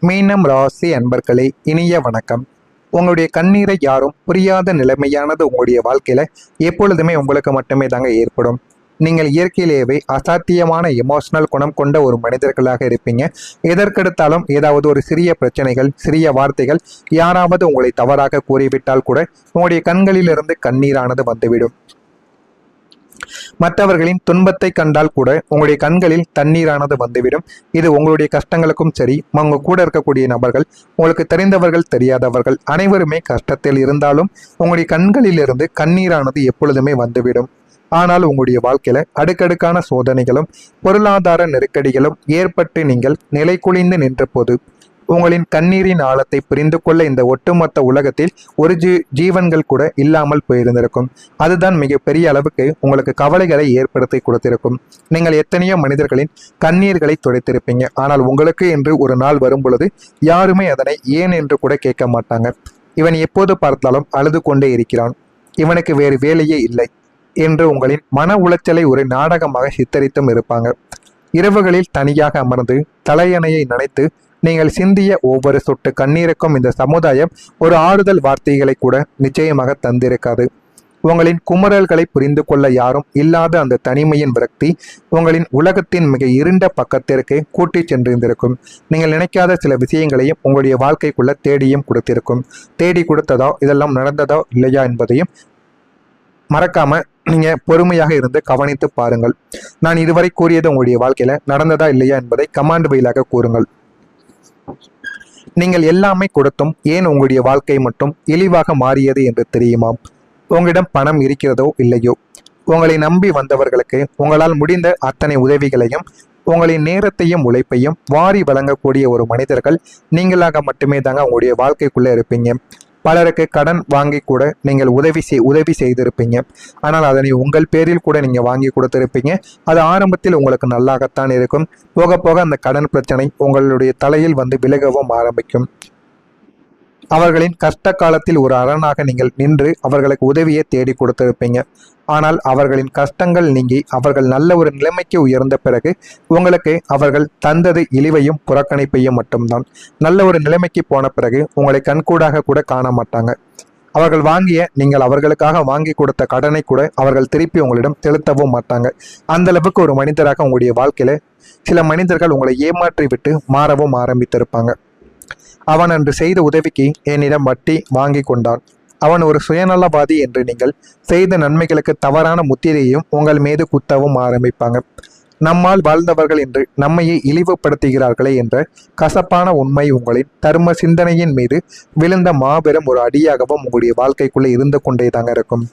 மீனம் ராசி அன்பர்களே, இனிய வணக்கம். உங்களுடைய கண்ணீரை யாரும் புரியாத நிலைமையானது உங்களுடைய வாழ்க்கையில எப்பொழுதுமே உங்களுக்கு மட்டுமே தாங்க ஏற்படும். நீங்கள் இயற்கையிலேயே அசாத்தியமான எமோஷனல் குணம் கொண்ட ஒரு மனிதர்களாக இருப்பீங்க. எதற்கெடுத்தாலும் ஏதாவது ஒரு சிறிய பிரச்சனைகள், சிறிய வார்த்தைகள், யாராவது உங்களை தவறாக கூறிவிட்டால் கூட உங்களுடைய கண்களிலிருந்து கண்ணீரானது வந்துவிடும். மற்றவர்களின் துன்பத்தை கண்டால் கூட உங்களுடைய கண்களில் தண்ணீரானது வந்துவிடும். இது உங்களுடைய கஷ்டங்களுக்கும் சரி, உங்க கூட இருக்கக்கூடிய நபர்கள், உங்களுக்கு தெரிந்தவர்கள் தெரியாதவர்கள் அனைவருமே கஷ்டத்தில் இருந்தாலும் உங்களுடைய கண்களிலிருந்து கண்ணீரானது எப்பொழுதுமே வந்துவிடும். ஆனால் உங்களுடைய வாழ்க்கையில அடுக்கடுக்கான சோதனைகளும் பொருளாதார நெருக்கடிகளும் ஏற்பட்டு நீங்கள் நிலை குலைந்து நின்ற போது உங்களின் கண்ணீரின் ஆழத்தை புரிந்து கொள்ள இந்த ஒட்டுமொத்த உலகத்தில் ஒரு ஜீவன்கள் கூட இல்லாமல் போயிருந்திருக்கும். அதுதான் மிகப்பெரிய அளவுக்கு உங்களுக்கு கவலைகளை ஏற்படுத்தி கொடுத்திருக்கும். நீங்கள் எத்தனையோ மனிதர்களின் கண்ணீர்களை துடைத்திருப்பீங்க. ஆனால் உங்களுக்கு என்று ஒரு நாள் வரும் பொழுது யாருமே அதனை ஏன் என்று கூட கேட்க மாட்டாங்க. இவன் எப்போது பார்த்தாலும் அழுது கொண்டே இருக்கிறான், இவனுக்கு வேறு வேலையே இல்லை என்று உங்களின் மன உளைச்சலை ஒரு நாடகமாக சித்தரித்தும் இருப்பாங்க. இரவுகளில் தனியாக அமர்ந்து தலையணையை நினைத்து நீங்கள் சிந்திய ஒவ்வொரு சொட்டு கண்ணீருக்கும் இந்த சமுதாயம் ஒரு ஆறுதல் வார்த்தைகளை கூட நிச்சயமாக தந்திருக்காது. உங்களின் குமுறல்களை புரிந்து கொள்ள யாரும் இல்லாத அந்த தனிமையின் விரக்தி உங்களின் உலகத்தின் மிக இருண்ட பக்கத்திற்கு கூட்டி சென்றிருந்திருக்கும். நீங்கள் நினைக்காத சில விஷயங்களையும் உங்களுடைய வாழ்க்கைக்குள்ள தேடியும் கொடுத்திருக்கும். தேடி கொடுத்ததோ, இதெல்லாம் நடந்ததோ இல்லையா என்பதையும் மறக்காம நீங்க பொறுமையாக இருந்து கவனித்து பாருங்கள். நான் இதுவரை கூறியது உங்களுடைய வாழ்க்கையில நடந்ததா இல்லையா என்பதை கமாண்ட் வழியாக கூறுங்கள். நீங்கள் எல்லாமே கொடுத்தும் ஏன் உங்களுடைய வாழ்க்கை மட்டும் இழிவாக மாறியது என்று தெரியுமா? உங்களிடம் பணம் இருக்கிறதோ இல்லையோ, உங்களை நம்பி வந்தவர்களுக்கு உங்களால் முடிந்த அத்தனை உதவிகளையும் உங்களின் நேரத்தையும் உழைப்பையும் வாரி வழங்கக்கூடிய ஒரு மனிதர்கள் நீங்களாக மட்டுமே தாங்க உங்களுடைய வாழ்க்கைக்குள்ள இருப்பீங்க. பலருக்கு கடன் வாங்கி கூட நீங்கள் உதவி செய்திருப்பீங்க. ஆனால் அதனை உங்கள் பேரில் கூட நீங்கள் வாங்கி கொடுத்திருப்பீங்க. அது ஆரம்பத்தில் உங்களுக்கு நல்லாகத்தான் இருக்கும். போக போக அந்த கடன் பிரச்சனை உங்களுடைய தலையில் வந்து விலகவும் ஆரம்பிக்கும். அவர்களின் கஷ்ட காலத்தில் ஒரு அரணாக நீங்கள் நின்று அவர்களுக்கு உதவியை தேடி கொடுத்திருப்பீங்க. ஆனால் அவர்களின் கஷ்டங்கள் நீங்கி அவர்கள் நல்ல ஒரு நிலைமைக்கு உயர்ந்த பிறகு உங்களுக்கு அவர்கள் தந்தது இழிவையும் புறக்கணிப்பையும் மட்டும்தான். நல்ல ஒரு நிலைமைக்கு போன பிறகு உங்களை கண்கூடாக கூட காண மாட்டாங்க. அவர்கள் நீங்கள் அவர்களுக்காக வாங்கி கொடுத்த கடனை கூட அவர்கள் திருப்பி உங்களிடம் செலுத்தவும் மாட்டாங்க. அந்த அளவுக்கு ஒரு மனிதராக உங்களுடைய வாழ்க்கையில சில மனிதர்கள் உங்களை ஏமாற்றி விட்டு மாறவும் ஆரம்பித்திருப்பாங்க. அவன் அன்று செய்த உதவிக்கு என்னிடம் வட்டி வாங்கி கொண்டான், அவன் ஒரு சுயநலவாதி என்று நீங்கள் செய்த நன்மைகளுக்கு தவறான முத்திரையையும் உங்கள் மீது குத்தவும் ஆரம்பிப்பாங்க. நம்மால் வாழ்ந்தவர்கள் என்று நம்மையே இழிவுபடுத்துகிறார்களே என்ற கசப்பான உண்மை உங்களின் தர்ம சிந்தனையின் மீது விழுந்த மாபெரும் ஒரு அடியாகவும் உங்களுடைய வாழ்க்கைக்குள்ளே இருந்து கொண்டே தாங்க இருக்கும்.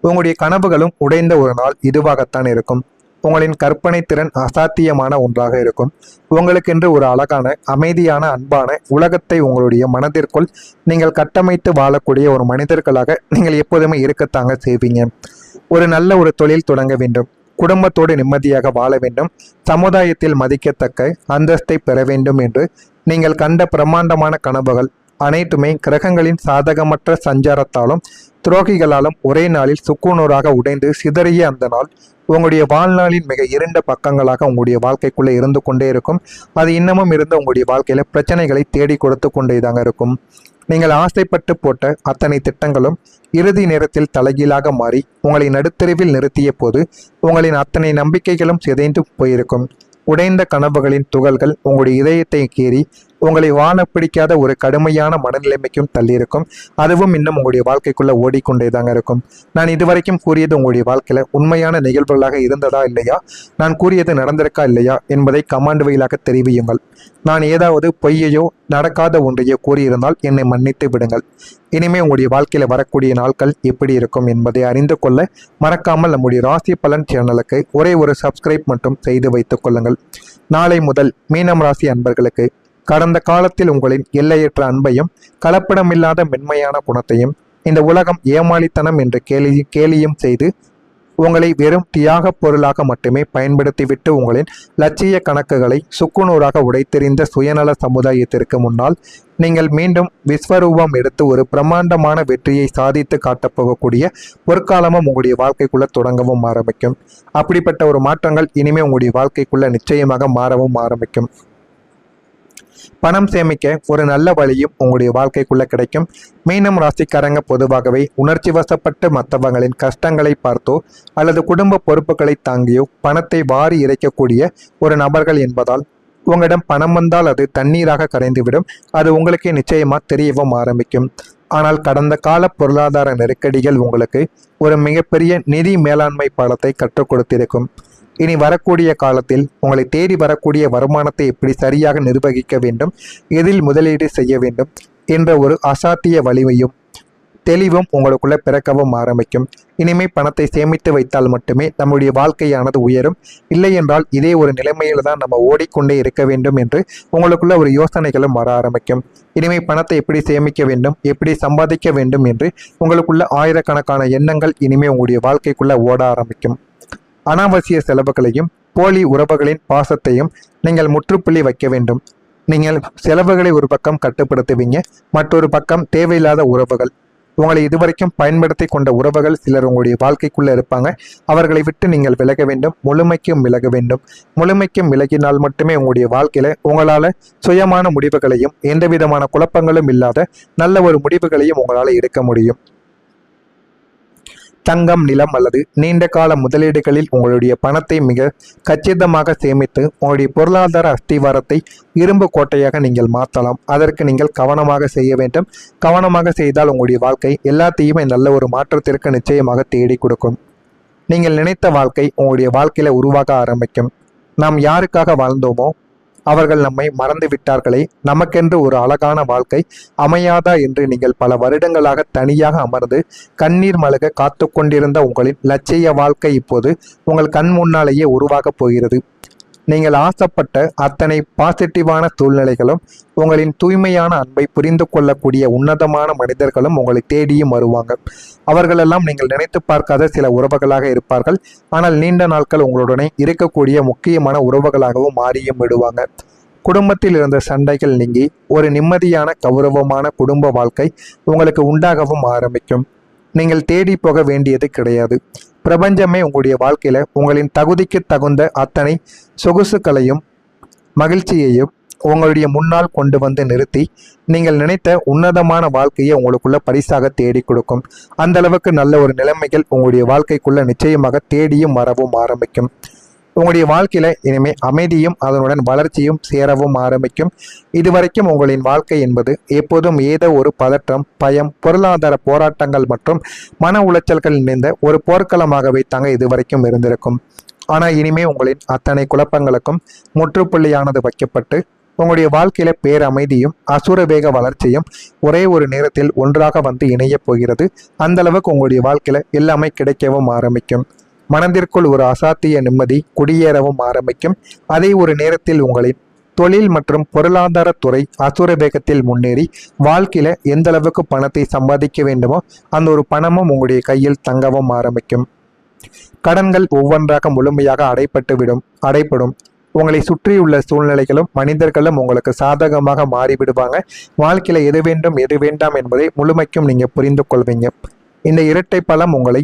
உங்களுடைய கனவுகளும் உடைந்த ஒரு நாள் இதுவாகத்தான் இருக்கும். உங்களின் கற்பனை திறன் அசாத்தியமான ஒன்றாக இருக்கும். உங்களுக்கென்று ஒரு அழகான, அமைதியான, அன்பான உலகத்தை உங்களுடைய மனதிற்குள் நீங்கள் கட்டமைத்து வாழக்கூடிய ஒரு மனிதர்களாக நீங்கள் எப்போதுமே இருக்கத்தாங்க செய்வீங்க. ஒரு நல்ல ஒரு தொழில் தொடங்க வேண்டும், குடும்பத்தோடு நிம்மதியாக வாழ வேண்டும், சமுதாயத்தில் மதிக்கத்தக்க அந்தஸ்தை பெற வேண்டும் என்று நீங்கள் கண்ட பிரம்மாண்டமான கனவுகள் அனைத்துமே கிரகங்களின் சாதகமற்ற சஞ்சாரத்தாலும் துரோகிகளாலும் ஒரே நாளில் சுக்குநூறாக உடைந்து சிதறிய அந்த நாள் உங்களுடைய வாழ்நாளின் மிக இருண்ட பக்கங்களாக உங்களுடைய வாழ்க்கைக்குள்ளே இருந்து கொண்டே இருக்கும். அது இன்னமும் இருந்து உங்களுடைய வாழ்க்கையில பிரச்சனைகளை தேடி கொடுத்து கொண்டே தாங்க இருக்கும். நீங்கள் ஆசைப்பட்டு போட்ட அத்தனை திட்டங்களும் இறுதி நேரத்தில் தலைகீழாக மாறி உங்களை நடுத்தெருவில் நிறுத்திய போது உங்களின் அத்தனை நம்பிக்கைகளும் சிதைந்து போயிருக்கும். உடைந்த கனவுகளின் துகள்கள் உங்களுடைய இதயத்தை கீறி உங்களை வாழ பிடிக்காத ஒரு கடுமையான மனநிலைமைக்கும் தள்ளியிருக்கும். அதுவும் இன்னும் உங்களுடைய வாழ்க்கைக்குள்ள ஓடிக்கொண்டே தாங்க இருக்கும். நான் இதுவரைக்கும் கூறியது உங்களுடைய வாழ்க்கையில உண்மையான நிகழ்வுகளாக இருந்ததா இல்லையா, நான் கூறியது நடந்திருக்கா இல்லையா என்பதை கமாண்ட் வழியாக தெரிவியுங்கள். நான் ஏதாவது பொய்யையோ நடக்காத ஒன்றையோ கூறியிருந்தால் என்னை மன்னித்து விடுங்கள். இனிமே உங்களுடைய வாழ்க்கையில வரக்கூடிய நாட்கள் எப்படி இருக்கும் என்பதை அறிந்து கொள்ள மறக்காமல் நம்முடைய ராசி பலன் சேனலுக்கு ஒரே ஒரு சப்ஸ்கிரைப் மட்டும் செய்து வைத்துக் கொள்ளுங்கள். நாளை முதல் மீனம் ராசி அன்பர்களுக்கு கடந்த காலத்தில் உங்களின் எல்லையற்ற அன்பையும் கலப்படமில்லாத மென்மையான குணத்தையும் இந்த உலகம் ஏமாளித்தனம் என்று கேலியும் செய்து உங்களை வெறும் தியாக பொருளாக மட்டுமே பயன்படுத்திவிட்டு உங்களின் லட்சிய கணக்குகளை சுக்குநூறாக உடைத்தெறிந்த சுயநல சமுதாயத்திற்கு முன்னால் நீங்கள் மீண்டும் விஸ்வரூபம் எடுத்து ஒரு பிரம்மாண்டமான வெற்றியை சாதித்து காட்டப்போகக்கூடிய பொற்காலமும் உங்களுடைய வாழ்க்கைக்குள்ள தொடங்கவும் ஆரம்பிக்கும். அப்படிப்பட்ட ஒரு மாற்றங்கள் இனிமே உங்களுடைய வாழ்க்கைக்குள்ள நிச்சயமாக மாறவும் ஆரம்பிக்கும். பணம் சேமிக்க ஒரு நல்ல வழியும் உங்களுடைய வாழ்க்கைக்குள்ள கிடைக்கும். மீனம் ராசிக்காரங்க பொதுவாகவே உணர்ச்சி வசப்பட்டு மற்றவங்களின் கஷ்டங்களை பார்த்தோ அல்லது குடும்ப பொறுப்புகளை தாங்கியோ பணத்தை வாரி இறைக்கக்கூடிய ஒரு நபர்கள் என்பதால் உங்களிடம் பணம் வந்தால் அது தண்ணீராக கரைந்துவிடும். அது உங்களுக்கு நிச்சயமா தெரியவும் ஆரம்பிக்கும். ஆனால் கடந்த கால பொருளாதார நெருக்கடிகள் உங்களுக்கு ஒரு மிகப்பெரிய நிதி மேலாண்மை பாடத்தை கற்றுக் கொடுத்திருக்கும். இனி வரக்கூடிய காலத்தில் உங்களை தேடி வரக்கூடிய வருமானத்தை எப்படி சரியாக நிர்வகிக்க வேண்டும், எதில் முதலீடு செய்ய வேண்டும் என்ற ஒரு அசாத்திய வலிமையும் தெளிவும் உங்களுக்குள்ள பிறக்கவும் ஆரம்பிக்கும். இனிமே பணத்தை சேமித்து வைத்தால் மட்டுமே நம்முடைய வாழ்க்கையானது உயரும். இல்லை என்றால் இதே ஒரு நிலைமையில் தான் நம்ம ஓடிக்கொண்டே இருக்க வேண்டும் என்று உங்களுக்குள்ள ஒரு யோசனைகளும் வர ஆரம்பிக்கும். இனிமே பணத்தை எப்படி சேமிக்க வேண்டும், எப்படி சம்பாதிக்க வேண்டும் என்று உங்களுக்குள்ள ஆயிரக்கணக்கான எண்ணங்கள் இனிமே உங்களுடைய வாழ்க்கைக்குள்ள ஓட ஆரம்பிக்கும். அனாவசிய செலவுகளையும் போலி உறவுகளின் பாசத்தையும் நீங்கள் முற்றுப்புள்ளி வைக்க வேண்டும். நீங்கள் செலவுகளை ஒரு பக்கம் கட்டுப்படுத்துவீங்க, மற்றொரு பக்கம் தேவையில்லாத உறவுகள், உங்களை இதுவரைக்கும் பயன்படுத்தி கொண்ட உறவுகள் சிலர் உங்களுடைய வாழ்க்கைக்குள்ள இருப்பாங்க. அவர்களை விட்டு நீங்கள் விலக வேண்டும், முழுமைக்கும் விலக வேண்டும். முழுமைக்கும் விலகினால் மட்டுமே உங்களுடைய வாழ்க்கையில உங்களால சுயமான முடிவுகளையும் எந்த விதமான குழப்பங்களும் இல்லாத நல்ல ஒரு முடிவுகளையும் உங்களால் எடுக்க முடியும். தங்கம், நிலம் அல்லது நீண்ட கால முதலீடுகளில் உங்களுடைய பணத்தை மிக கச்சிதமாக சேமித்து உங்களுடைய பொருளாதார அஸ்திவாரத்தை இரும்பு கோட்டையாக நீங்கள் மாற்றலாம். அதற்கு நீங்கள் கவனமாக செய்ய வேண்டும். கவனமாக செய்தால் உங்களுடைய வாழ்க்கை எல்லாத்தையுமே நல்ல ஒரு மாற்றத்திற்கு நிச்சயமாக தேடி கொடுக்கும். நீங்கள் நினைத்த வாழ்க்கை உங்களுடைய வாழ்க்கையில உருவாக ஆரம்பிக்கும். நாம் யாருக்காக வாழ்ந்தோமோ அவர்கள் நம்மை மறந்து விட்டார்களே, நமக்கென்று ஒரு அழகான வாழ்க்கை அமையாதா என்று நீங்கள் பல வருடங்களாக தனியாக அமர்ந்து கண்ணீர் மல்க காத்து கொண்டிருந்த உங்களின் லட்சிய வாழ்க்கை இப்போது உங்கள் கண் முன்னாலேயே உருவாகப் போகிறது. நீங்கள் ஆசைப்பட்ட அத்தனை பாசிட்டிவான சூழ்நிலைகளும் உங்களின் தூய்மையான அன்பை புரிந்து கொள்ளக்கூடிய உன்னதமான மனிதர்களும் உங்களை தேடியும் வருவாங்க. அவர்களெல்லாம் நீங்கள் நினைத்து பார்க்காத சில உறவுகளாக இருப்பார்கள். ஆனால் நீண்ட நாட்கள் உங்களுடனே இருக்கக்கூடிய முக்கியமான உறவுகளாகவும் மாறியும் விடுவாங்க. குடும்பத்தில் இருந்த சண்டைகள் நீங்கி ஒரு நிம்மதியான கௌரவமான குடும்ப வாழ்க்கை உங்களுக்கு உண்டாகவும் ஆரம்பிக்கும். நீங்கள் தேடி போக வேண்டியது கிடையாது. பிரபஞ்சமே உங்களுடைய வாழ்க்கையில உங்களின் தகுதிக்கு தகுந்த அத்தனை சொகுசுகளையும் மகிழ்ச்சியையும் உங்களுடைய முன்னால் கொண்டு வந்து நிறுத்தி நீங்கள் நினைத்த உன்னதமான வாழ்க்கையை உங்களுக்குள்ள பரிசாக தேடி கொடுக்கும். அந்த அளவுக்கு நல்ல ஒரு நிலைமைகள் உங்களுடைய வாழ்க்கைக்குள்ள நிச்சயமாக தேடியும் வரவும் ஆரம்பிக்கும். உங்களுடைய வாழ்க்கையில இனிமே அமைதியும் அதனுடன் வளர்ச்சியும் சேரவும் ஆரம்பிக்கும். இதுவரைக்கும் உங்களின் வாழ்க்கை என்பது எப்போதும் ஏதோ ஒரு பதற்றம், பயம், பொருளாதார போராட்டங்கள் மற்றும் மன உளைச்சல்கள் நிறைந்த ஒரு போர்க்களமாகவே தாங்க இதுவரைக்கும் இருந்திருக்கும். ஆனால் இனிமே உங்களின் அத்தனை குழப்பங்களுக்கும் முற்றுப்புள்ளியானது வைக்கப்பட்டு உங்களுடைய வாழ்க்கையில பேரமைதியும் அசுர வேக வளர்ச்சியும் ஒரே ஒரு நேரத்தில் ஒன்றாக வந்து இணையப் போகிறது. அந்த அளவுக்கு உங்களுடைய வாழ்க்கையில எல்லாமே கிடைக்கவும் ஆரம்பிக்கும். மனதிற்குள் ஒரு அசாத்திய நிம்மதி குடியேறவும் ஆரம்பிக்கும். அதே ஒரு நேரத்தில் உங்களின் தொழில் மற்றும் பொருளாதார துறை அசுர வேகத்தில் முன்னேறி வாழ்க்கையில எந்த அளவுக்கு பணத்தை சம்பாதிக்க வேண்டுமோ அந்த ஒரு பணமும் உங்களுடைய கையில் தங்கவும் ஆரம்பிக்கும். கடன்கள் ஒவ்வொன்றாக முழுமையாக அடைப்படும். உங்களை சுற்றியுள்ள சூழ்நிலைகளும் மனிதர்களும் உங்களுக்கு சாதகமாக மாறிவிடுவாங்க. வாழ்க்கையில எது வேண்டும் எது வேண்டாம் என்பதை முழுமைக்கும் நீங்க புரிந்து கொள்வீங்க. இந்த இரட்டை பலம் உங்களை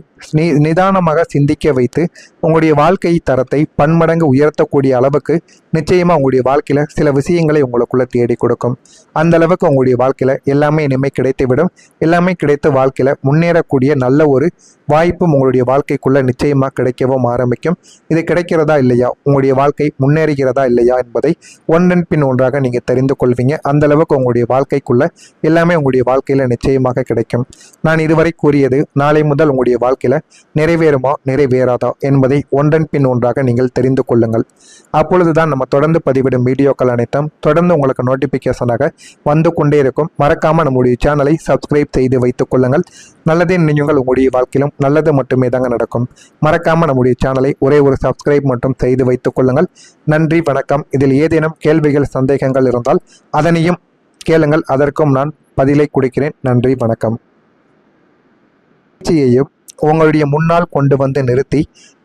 நிதானமாக சிந்திக்க வைத்து உங்களுடைய வாழ்க்கை தரத்தை பன்மடங்கு உயர்த்தக்கூடிய அளவுக்கு நிச்சயமா உங்களுடைய வாழ்க்கையில சில விஷயங்களை உங்களுக்குள்ள தேடி கொடுக்கும். அந்த அளவுக்கு உங்களுடைய வாழ்க்கையில எல்லாமே இனிமே கிடைத்துவிடும். எல்லாமே கிடைத்து வாழ்க்கையில முன்னேறக்கூடிய நல்ல ஒரு வாய்ப்பும் உங்களுடைய வாழ்க்கைக்குள்ள நிச்சயமா கிடைக்கவும் ஆரம்பிக்கும். இது கிடைக்கிறதா இல்லையா, உங்களுடைய வாழ்க்கை முன்னேறுகிறதா இல்லையா என்பதை ஒன்றன் பின் ஒன்றாக நீங்க தெரிந்து கொள்வீங்க. அந்த அளவுக்கு உங்களுடைய வாழ்க்கைக்குள்ள எல்லாமே உங்களுடைய வாழ்க்கையில நிச்சயமாக கிடைக்கும். நான் இதுவரை கூறியது நாளை முதல் உங்களுடைய வாழ்க்கையில நிறைவேறுமா நிறைவேறாதா என்பதை ஒன்றன் பின் ஒன்றாக நீங்கள் தெரிந்து கொள்ளுங்கள். அப்பொழுதுதான் நம்ம தொடர்ந்து பதிவிடும் வீடியோக்கள் அனைத்தும் தொடர்ந்து உங்களுக்கு நோட்டிபிகேஷனாக வந்து கொண்டே இருக்கும். மறக்காம நம்முடைய சேனலை சப்ஸ்கிரைப் செய்து வைத்துக் கொள்ளுங்கள். நல்லதே நினைவுகள் உங்களுடைய வாழ்க்கையிலும் நல்லது மட்டுமே தாங்க நடக்கும். மறக்காம நம்முடைய சேனலை ஒரே ஒரு சப்ஸ்கிரைப் மட்டும் செய்து வைத்துக் கொள்ளுங்கள். நன்றி, வணக்கம். இதில் ஏதேனும் கேள்விகள் சந்தேகங்கள் இருந்தால் அதனையும் கேளுங்கள், அதற்கும் நான் பதிலை கொடுக்கிறேன். நன்றி, வணக்கம். உங்களுடைய முன்னால் கொண்டு வந்து நிறுத்தி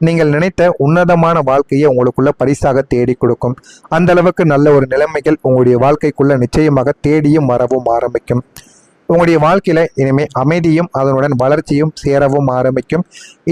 நீங்கள் நினைத்த உன்னதமான வாழ்க்கையை உங்களுக்குள்ள பரிசாக தேடி கொடுக்கும். அந்த அளவுக்கு நல்ல ஒரு நிலைமைகள் உங்களுடைய வாழ்க்கைக்குள்ள நிச்சயமாக தேடியும் வரவும் ஆரம்பிக்கும். உங்களுடைய வாழ்க்கையில இனிமே அமைதியும் அதனுடன் வளர்ச்சியும் சேரவும் ஆரம்பிக்கும்.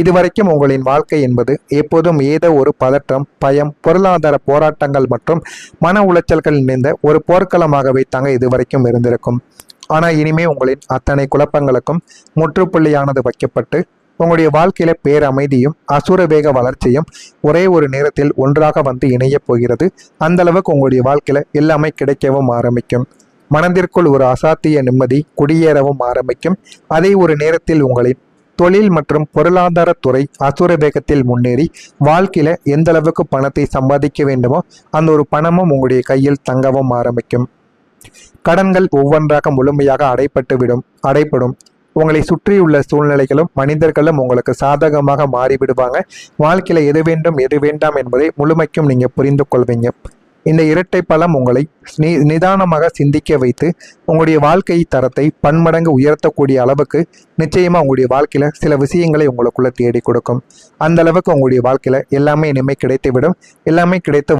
இதுவரைக்கும் உங்களின் வாழ்க்கை என்பது எப்போதும் ஏதோ ஒரு பதற்றம், பயம், பொருளாதார போராட்டங்கள் மற்றும் மன உளைச்சல்கள் நிறைந்த ஒரு போர்க்களமாகவே தாங்க இதுவரைக்கும் இருந்திருக்கும். ஆனால் இனிமே உங்களின் அத்தனை குழப்பங்களுக்கும் முற்றுப்புள்ளியானது வைக்கப்பட்டு உங்களுடைய வாழ்க்கையில பேரமைதியும் அசுர வேக வளர்ச்சியும் ஒரே ஒரு நேரத்தில் ஒன்றாக வந்து இணையப் போகிறது. அந்த அளவுக்கு உங்களுடைய வாழ்க்கையில எல்லாமே கிடைக்கவும் ஆரம்பிக்கும். மனதிற்குள் ஒரு அசாத்திய நிம்மதி குடியேறவும் ஆரம்பிக்கும். அதே ஒரு நேரத்தில் உங்களின் தொழில் மற்றும் பொருளாதார துறை அசுர வேகத்தில் முன்னேறி வாழ்க்கையில எந்த அளவுக்கு பணத்தை சம்பாதிக்க வேண்டுமோ அந்த ஒரு பணமும் உங்களுடைய கையில் தங்கவும் ஆரம்பிக்கும். கடன்கள் ஒவ்வொன்றாக முழுமையாக அடைப்படும். உங்களை சுற்றியுள்ள சூழ்நிலைகளும் மனிதர்களும் உங்களுக்கு சாதகமாக மாறிவிடுவாங்க. வாழ்க்கையில எது வேண்டும் எது வேண்டாம் என்பதை முழுமைக்கும் நீங்க புரிந்து கொள்வீங்க. இந்த இரட்டை பலம் உங்களை நிதானமாக சிந்திக்க வைத்து உங்களுடைய வாழ்க்கை தரத்தை பன்மடங்கு உயர்த்தக்கூடிய அளவுக்கு நிச்சயமா உங்களுடைய வாழ்க்கையில சில விஷயங்களை உங்களுக்குள்ள தேடி கொடுக்கும். அந்த அளவுக்கு உங்களுடைய வாழ்க்கையில எல்லாமே இனிமே கிடைத்துவிடும். எல்லாமே கிடைத்து